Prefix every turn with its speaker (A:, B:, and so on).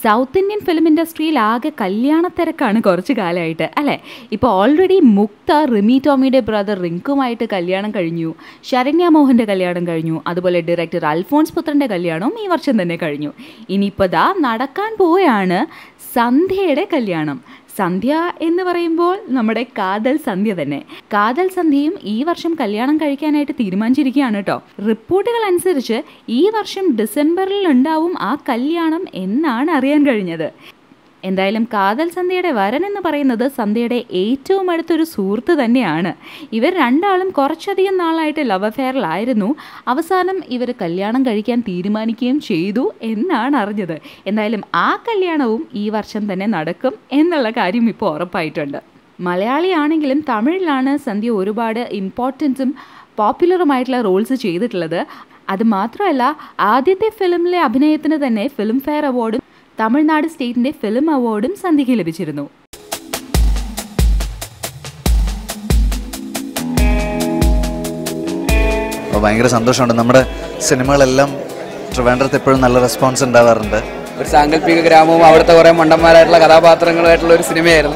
A: South Indian film ഇൻഡസ്ട്രിയിൽ ആകെ കല്യാണത്തിരക്കാണ് കുറച്ച് കാലമായിട്ട് അല്ലേ. ഇപ്പോൾ ഓൾറെഡി മുക്ത റിമി ടോമിയുടെ ബ്രദർ റിങ്കുമായിട്ട് കല്യാണം കഴിഞ്ഞു, ശരണ്യ മോഹൻ്റെ കല്യാണം കഴിഞ്ഞു, അതുപോലെ ഡയറക്ടർ അൽഫോൺസ് പുത്രൻ്റെ കല്യാണവും ഈ വർഷം തന്നെ കഴിഞ്ഞു. ഇനിയിപ്പോൾ ദാ നടക്കാൻ പോവുകയാണ് സന്ധ്യയുടെ കല്യാണം. സന്ധ്യ എന്ന് പറയുമ്പോൾ നമ്മുടെ കാതൽ സന്ധ്യ തന്നെ. കാതൽ സന്ധ്യയും ഈ വർഷം കല്യാണം കഴിക്കാനായിട്ട് തീരുമാനിച്ചിരിക്കുകയാണ് കേട്ടോ. റിപ്പോർട്ടുകൾ അനുസരിച്ച് ഈ വർഷം ഡിസംബറിൽ ഉണ്ടാവും ആ കല്യാണം എന്നാണ് അറിയാൻ കഴിഞ്ഞത്. എന്തായാലും കാതൽ സന്ധ്യയുടെ വരൻ എന്ന് പറയുന്നത് സന്ധ്യയുടെ ഏറ്റവും അടുത്തൊരു സുഹൃത്ത് തന്നെയാണ്. ഇവർ രണ്ടാളും കുറച്ചധികം നാളായിട്ട് ലവ് അഫെയറിലായിരുന്നു. അവസാനം ഇവർ കല്യാണം കഴിക്കാൻ തീരുമാനിക്കുകയും ചെയ്തു എന്നാണ് അറിഞ്ഞത്. എന്തായാലും ആ കല്യാണവും ഈ വർഷം തന്നെ നടക്കും എന്നുള്ള കാര്യം ഇപ്പോൾ ഉറപ്പായിട്ടുണ്ട്. മലയാളിയാണെങ്കിലും തമിഴിലാണ് സന്ധ്യ ഒരുപാട് ഇമ്പോർട്ടൻസും പോപ്പുലറുമായിട്ടുള്ള റോൾസ് ചെയ്തിട്ടുള്ളത്. അതുമാത്രമല്ല ആദ്യത്തെ ഫിലിമിലെ അഭിനയത്തിന് തന്നെ ഫിലിം ഫെയർ അവാർഡും തമിഴ്നാട് സ്റ്റേറ്റിൻ്റെ ഫിലിം അവാർഡും സന്ധ്യയ്ക്ക് ലഭിച്ചിരുന്നു.
B: ഭയങ്കര സന്തോഷമുണ്ട്. നമ്മുടെ സിനിമകളെല്ലാം ട്രിവാൻഡ്രത്ത് എപ്പോഴും നല്ല റെസ്പോൺസ് ഉണ്ടാവാറുണ്ട്.
C: ഒരു സാങ്കല്പിക ഗ്രാമവും അവിടുത്തെ കുറേ മണ്ടന്മാരായിട്ടുള്ള കഥാപാത്രങ്ങളുമായിട്ടുള്ള ഒരു സിനിമയായിരുന്നു.